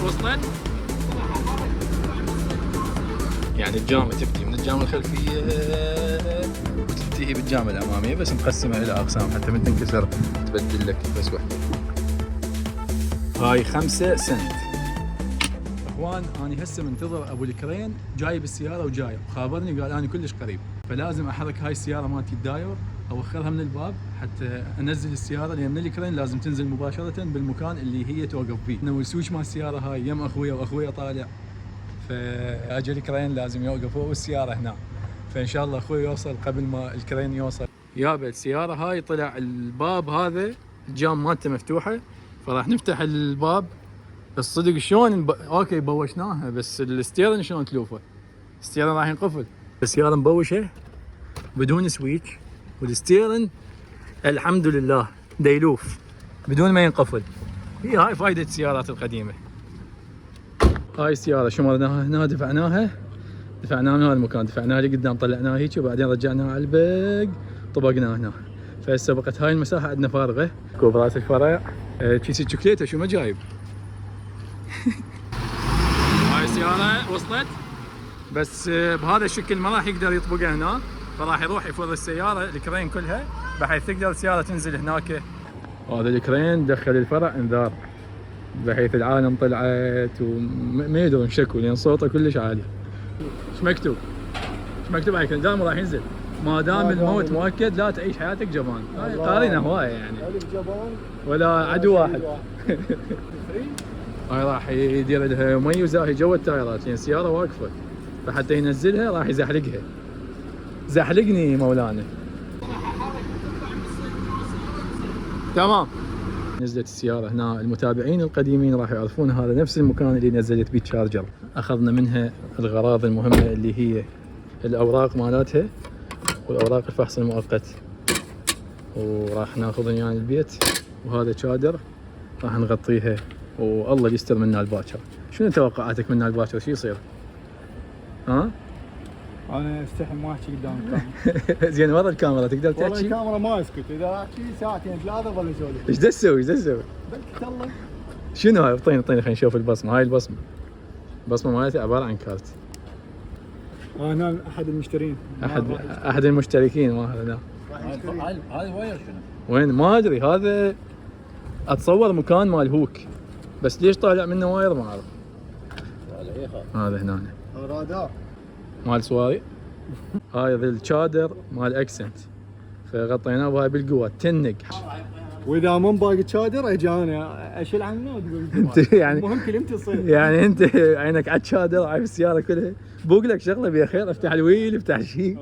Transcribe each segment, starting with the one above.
وصلت؟ يعني الجامعة تبدي من الجامعة الخلفية وتنتهي بالجامعة الأمامية، بس مقسمة إلى أقسام حتى من تنكسر تبدل لك بس وحدة. هاي 5 سنت. اخوان انا هسه منتظر ابو الكرين جاي بالسياره وجاي، خابرني قال انا كلش قريب، فلازم احرك هاي السياره مالتي الدايور اوخرها من الباب حتى انزل السياره، لان من الكرين لازم تنزل مباشره بالمكان اللي هي توقف فيه. انه السويتش مال السياره هاي يم اخويا واخويا طالع، فاجى الكرين لازم يوقف هو والسياره هنا، فان شاء الله اخوي يوصل قبل ما الكرين يوصل. يابا السياره هاي طلع الباب هذا الجام مالته مفتوحه، فراح نفتح الباب. الصدق شلون اوكي بوشناها، بس الستيرن شلون تلوفه؟ الستيرن راح ينقفل. السياره مبوشه بدون سويتش، والستيرن الحمد لله ديلوف بدون ما ينقفل. هي هاي فائده السيارات القديمه. هاي السياره شمرناها هنا، دفعناها من هذا المكان، دفعناها لقدام، طلعناها هيك وبعدين رجعناها على البق، طبقناها هنا. فهسه بقت هاي المساحه عندنا فارغه. كوبرات الفرع، كيس الشوكليته شو ما جايب. هاي السيارة وصلت، بس بهذا الشكل ما راح يقدر يطبقها هنا، فراح يروح يفر السيارة الكرين كلها بحيث تقدر السيارة تنزل هناك. هذا الكرين دخل الفرع انذار بحيث العالم طلعت وما يدرون شكو، لان صوته كلش عالي. ايش مكتوب؟ ايش مكتوب على الكرين؟ دام راح ينزل ما دام الموت مؤكد لا تعيش حياتك جبان. قارينا هوايه يعني ولا عدو واحد. هاي راح يدير لها مي وزاهي جوا التايرات، لان السياره واقفه، فحتى ينزلها راح يزحلقها. زحلقني مولانا. تمام. نزلت السياره هنا، المتابعين القديمين راح يعرفون هذا نفس المكان اللي نزلت بيه تشارجر. اخذنا منها الغراض المهمه اللي هي الاوراق مالتها والاوراق الفحص المؤقت، وراح ناخذ يعني البيت. وهذا شادر راح نغطيها، والله يستر منا الباكر. شنو توقعاتك منا الباكر؟ شو يصير؟ ها؟ انا استحي ما احكي قدام الكاميرا. زين ورا الكاميرا تقدر تحكي؟ والله الكاميرا ما اسكت، اذا احكي ساعتين 3 ظل اسولف. ايش دا تسوي؟ بلكت الله. شنو هاي؟ اعطيني خلينا نشوف البصمه. هاي البصمه مالتها عباره عن كارت. انا احد المشترين. احد المشتركين ما هذا. هذا واير شنو؟ وين؟ ما ادري. هذا اتصور مكان مال هوك، بس ليش طالع منه واير ما اعرف. هذا هنا رادار مال سواري. هاي الشادر مال اكسنت، فغطيناه وهاي بالقوه تنق. واذا من باقي شادر اجي انا اشيل عنه وتقول انت يعني المهم كلمتي تصير. يعني انت عينك على الشادر عايف السياره كلها. بوق لك شغله بيها خير، افتح الويل افتح شيء.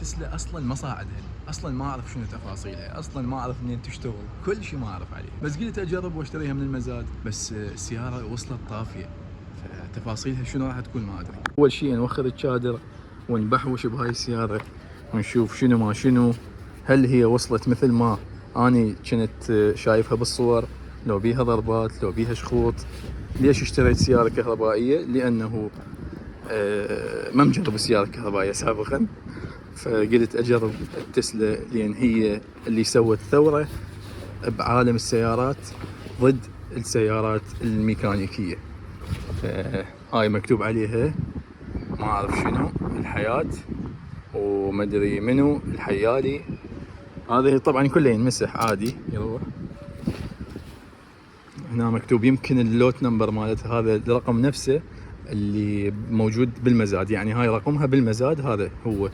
تسلا اصلا ما صاعدها، اصلا ما اعرف شنو تفاصيلها، اصلا ما اعرف منين تشتغل، كل شيء ما اعرف عليه، بس قلت اجرب واشتريها من المزاد. بس السياره وصلت طافيه، فتفاصيلها شنو راح تكون ما ادري. اول شيء نوخذ الشادر ونبحوش بهاي السياره ونشوف شنو ما شنو، هل هي وصلت مثل ما اني كنت شايفها بالصور، لو بيها ضربات لو بيها شخوط. ليش اشتريت سياره كهربائيه؟ لانه ما مجرب السياره الكهربائيه سابقا، فقلت اجرب التسلا، لان هي اللي سوت ثوره بعالم السيارات ضد السيارات الميكانيكيه. فهاي مكتوب عليها ما اعرف شنو الحياه ومدري منو الحيالي. هذه طبعا كله ينمسح عادي يروح. هنا مكتوب يمكن اللوت نمبر مالتها، هذا الرقم نفسه اللي موجود بالمزاد، يعني هاي رقمها بالمزاد، هذا هو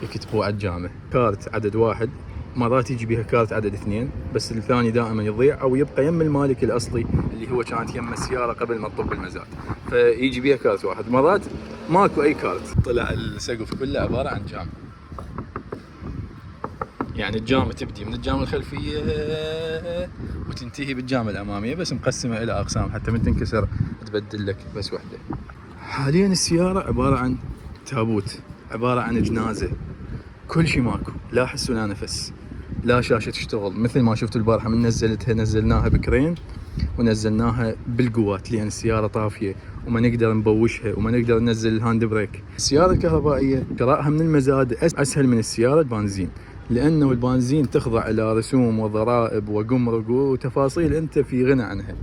يكتبوه على الجامع. كارت عدد 1، مرات يجي بيها كارت عدد 2، بس الثاني دائما يضيع او يبقى يم المالك الاصلي اللي هو كانت يم السياره قبل ما تطب المزاد، فيجي بيها كارت واحد. مرات ماكو اي كارت. طلع السقف كله عباره عن جام، يعني الجامعة تبدي من الجامعة الخلفية وتنتهي بالجامعة الأمامية، بس مقسمة إلى أقسام حتى من تنكسر تبدل لك بس وحدة. حاليا السيارة عبارة عن تابوت، عبارة عن جنازة، كل شيء ماكو، لا حس ولا نفس، لا شاشة تشتغل. مثل ما شفتوا البارحة من نزلتها، نزلناها بكرين ونزلناها بالقوات لأن السيارة طافية وما نقدر نبوشها وما نقدر ننزل الهاند بريك. السيارة الكهربائية شرائها من المزاد أسهل من السيارة البنزين، لأنه البنزين تخضع إلى رسوم وضرائب وجمرك وتفاصيل أنت في غنى عنها،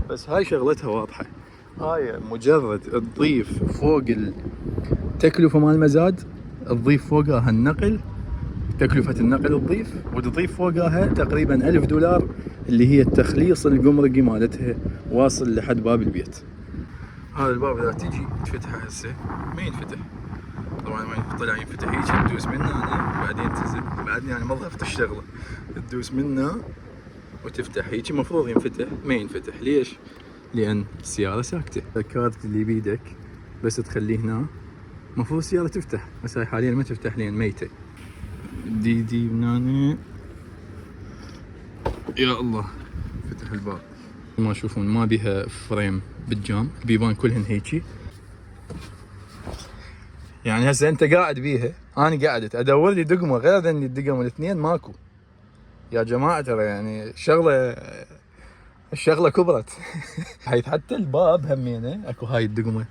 بس هاي شغلتها واضحة. هاي مجرد تضيف فوق التكلفة مال المزاد، تضيف فوقها النقل، تكلفة النقل تضيف، وتضيف فوقها تقريبا $1000 اللي هي التخليص الجمركي مالتها واصل لحد باب البيت. هذا الباب اذا تجي تفتحه هسه ما ينفتح، طبعا وين طلع ينفتح هيك تدوس منه هنا بعدين تنزل، بعدين يعني ما ضفت الشغله، تدوس منه وتفتح هيك، المفروض ينفتح ما ينفتح. ليش؟ لان السياره ساكته. الكارت اللي بيدك بس تخليه هنا المفروض السياره تفتح، بس هاي حاليا ما تفتح لان ميته. دي من هنا يا الله فتح الباب. ما تشوفون ما بيها فريم بالجام، البيبان كلهن هيجي. يعني هسه انت قاعد بيها، انا قاعدت ادور لي دقمه غير ذني الدقم الاثنين ماكو. يا جماعه ترى يعني الشغله كبرت. حيث حتى الباب همينه اكو هاي الدقمه،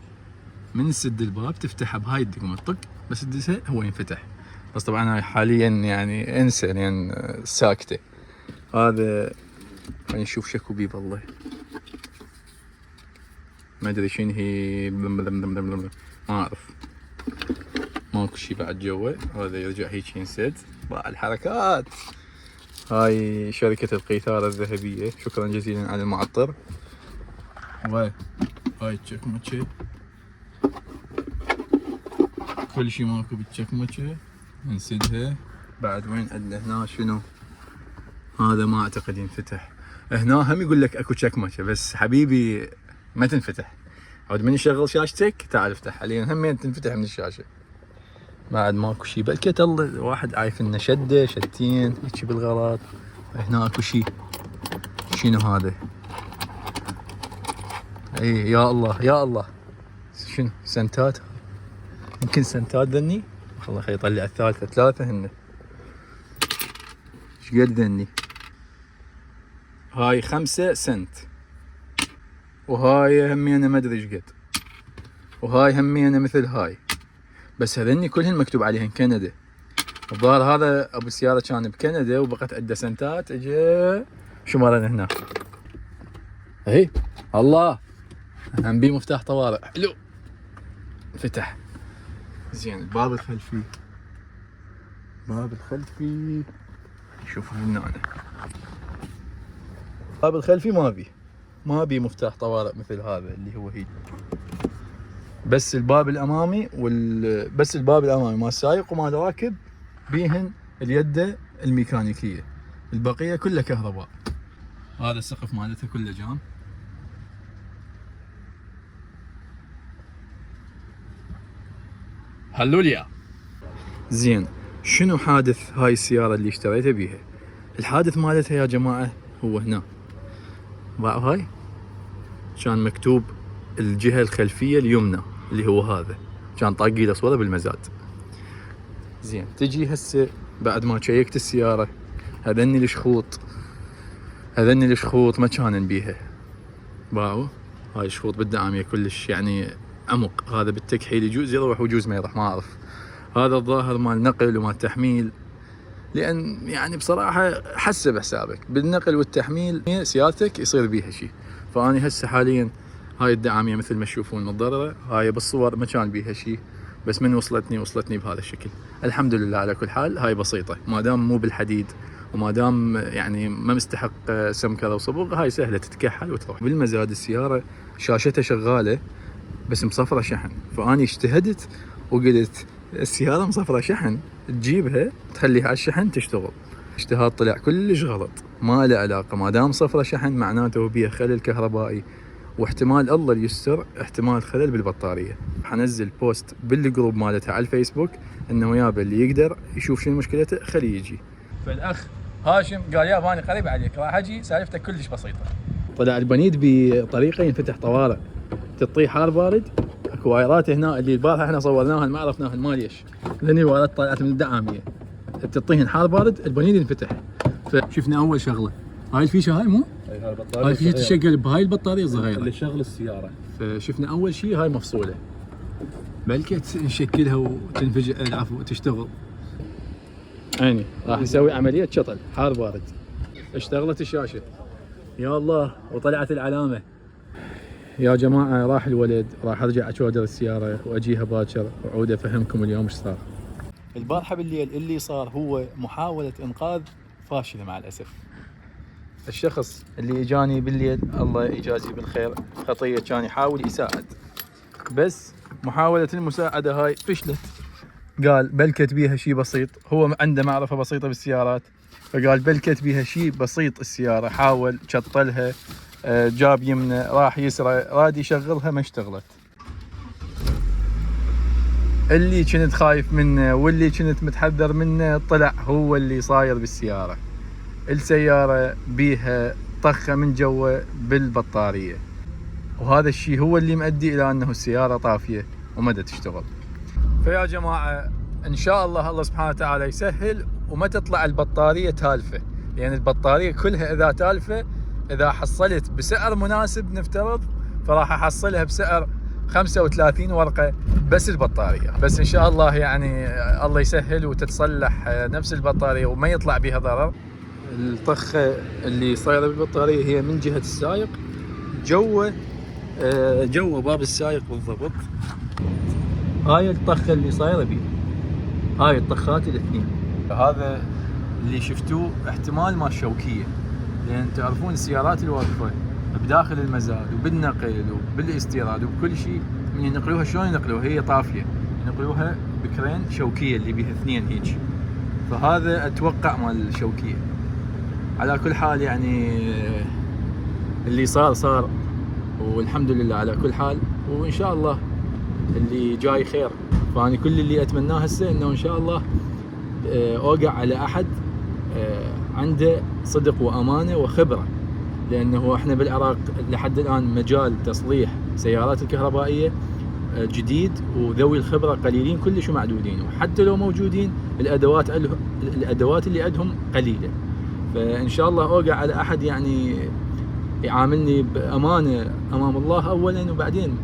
من تسد الباب تفتحها بهاي الدقمه طق بس تدسها هو ينفتح. بس طبعا هاي حاليا يعني انسى لان يعني ساكته. هذا خلينا نشوف شكو بيه والله ما ادري شنو هي، ما اعرف ماكو شي بعد جوا. هذا يرجع هيك ينسد باع الحركات. هاي شركة القيثارة الذهبية، شكرا جزيلا على المعطر. وهاي التشكمچة كل شي ماكو بالتشكمچة نسدها. بعد وين عندنا هنا شنو؟ هذا ما اعتقد ينفتح. هنا هم يقول لك اكو تشكمچة بس حبيبي ما تنفتح. عود من يشغل شاشتك تعال افتحها لان همين تنفتح من الشاشة. بعد ماكو شي بلكت الله واحد عايف انه شده شتين هيجي بالغلط. هنا اكو شي، شنو هذا؟ اي يا الله يا الله شنو؟ سنتات، يمكن سنتات ذني. والله خلي يطلع الثالثة، ثلاثة هن. ايش قد ذني؟ هاي 5 سنت، وهاي همينه ما ادري ايش قد، وهاي همينه مثل هاي، بس هذني كلهن مكتوب عليهن كندا. الظاهر هذا ابو السياره كان بكندا وبقت عنده سنتات اجى شمرنا هنا. اهي الله هم بيه مفتاح طوارئ حلو فتح. زين الباب الخلفي، الباب الخلفي شوف هنا انا الباب الخلفي ما بيه مفتاح طوارئ مثل هذا اللي هو هي، بس الباب الامامي بس الباب الامامي مال السايق ومال راكب بيهن اليده الميكانيكيه، البقيه كلها كهرباء. هذا السقف مالته كله جام. هلوليا. زين شنو حادث هاي السياره اللي اشتريتها بيها؟ الحادث مالتها يا جماعه هو هنا، هاي كان مكتوب الجهه الخلفيه اليمنى اللي هو هذا، كان طاقي له صوره بالمزاد. زين تجي هسه بعد ما شيكت السياره، هذني الشخوط ما كانن بيها، باعوا. هاي الشخوط بالدعاميه كلش يعني عمق، هذا بالتكحيل يجوز يروح ويجوز ما يروح ما اعرف. هذا الظاهر مال نقل ومال تحميل، لان يعني بصراحه حسب حسابك بالنقل والتحميل سيارتك يصير بيها شيء. فاني هسه حاليا هاي الدعاميه مثل ما تشوفون متضرره، هاي بالصور ما كان بيها شيء، بس من وصلتني بهذا الشكل. الحمد لله على كل حال. هاي بسيطه ما دام مو بالحديد وما دام يعني ما مستحق سمكره وصبغ، هاي سهله تتكحل وتروح. بالمزاد السياره شاشتها شغاله بس مصفره شحن، فاني اجتهدت وقلت السياره مصفره شحن تجيبها تخليها على الشحن تشتغل. اجتهاد طلع كلش غلط، ما له علاقه. ما دام صفره شحن معناته بيها خلل كهربائي، واحتمال الله يستر احتمال خلل بالبطاريه. حنزل بوست بالجروب مالتها على الفيسبوك انه يابا اللي يقدر يشوف شنو مشكلته خليه يجي. فالاخ هاشم قال يابا انا قريب عليك راح اجي، سالفته كلش بسيطه. طلع البنيد بطريقه ينفتح طوارئ، تطيح حار بارد. اكو وايرات هنا اللي البارحه احنا صورناها ما عرفناها ما ليش، لاني وايرات طلعت من الدعاميه تطيهن حار بارد البنيد ينفتح. فشفنا اول شغله هاي الفيشه، هاي مو هاي الفيشه تشغل بهاي البطاريه الصغيره اللي شغل السياره. فشفنا اول شيء هاي مفصوله، بلكت نشكلها وتنفجر العفو تشتغل. عيني راح نسوي عمليه شطل حار بارد. اشتغلت الشاشه يا الله وطلعت العلامه. يا جماعة راح الولد، راح ارجع اشودر السيارة واجيها باكر واعود افهمكم اليوم ايش صار. البارحة بالليل اللي صار هو محاولة انقاذ فاشلة مع الاسف. الشخص اللي اجاني بالليل الله يجازيه بالخير خطية كان يحاول يساعد، بس محاولة المساعدة هاي فشلت. قال بلكت بيها شيء بسيط، هو عنده معرفة بسيطة بالسيارات، فقال بلكت بيها شيء بسيط السيارة، حاول شطلها جاب يمنى راح يسرى راد يشغلها ما اشتغلت. اللي كنت خايف منه واللي كنت متحذر منه طلع هو اللي صاير بالسيارة. السيارة بيها طخة من جوا بالبطارية، وهذا الشيء هو اللي مؤدي الى انه السيارة طافية وما تشتغل. فيا جماعة ان شاء الله سبحانه وتعالى يسهل وما تطلع البطارية تالفة، لان البطارية كلها اذا تالفة اذا حصلت بسعر مناسب نفترض فراح احصلها بسعر 35 ورقة بس البطارية. بس ان شاء الله يعني الله يسهل وتتصلح نفس البطارية وما يطلع بها ضرر. الطخة اللي صايرة بالبطارية هي من جهة السائق جوا باب السائق بالضبط. هاي الطخة اللي صايرة بيه، هاي الطخات الاثنين. هذا اللي شفتوه احتمال ما الشوكية، لان تعرفون السيارات الواقفة بداخل المزاد وبالنقل وبالاستيراد وبكل شيء من ينقلوها شلون ينقلوها هي طافية، ينقلوها بكرين شوكية اللي بيها اثنين هيك، فهذا اتوقع مال الشوكية. على كل حال يعني اللي صار والحمد لله على كل حال، وان شاء الله اللي جاي خير. فأنا كل اللي اتمناه هسه انه ان شاء الله اوقع على احد عنده صدق وامانه وخبره، لانه احنا بالعراق لحد الان مجال تصليح سيارات الكهربائيه جديد، وذوي الخبره قليلين كلش ومعدودين، وحتى لو موجودين الادوات اللي عندهم قليله. فان شاء الله اوقع على احد يعني يعاملني بامانه امام الله اولا وبعدين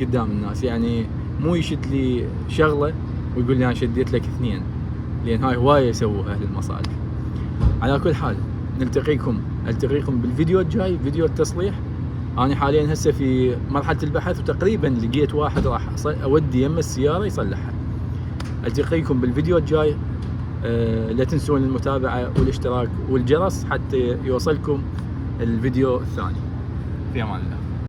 قدام الناس، يعني مو يشد لي شغله ويقول لي انا شديت لك اثنين، لان هاي هوايه يسووها اهل المصالح. على كل حال التقيكم بالفيديو الجاي، فيديو التصليح. انا حاليا هسه في مرحله البحث وتقريبا لقيت واحد راح اودي يم السياره يصلحها. التقيكم بالفيديو الجاي. لا تنسون المتابعه والاشتراك والجرس حتى يوصلكم الفيديو الثاني. في امان الله.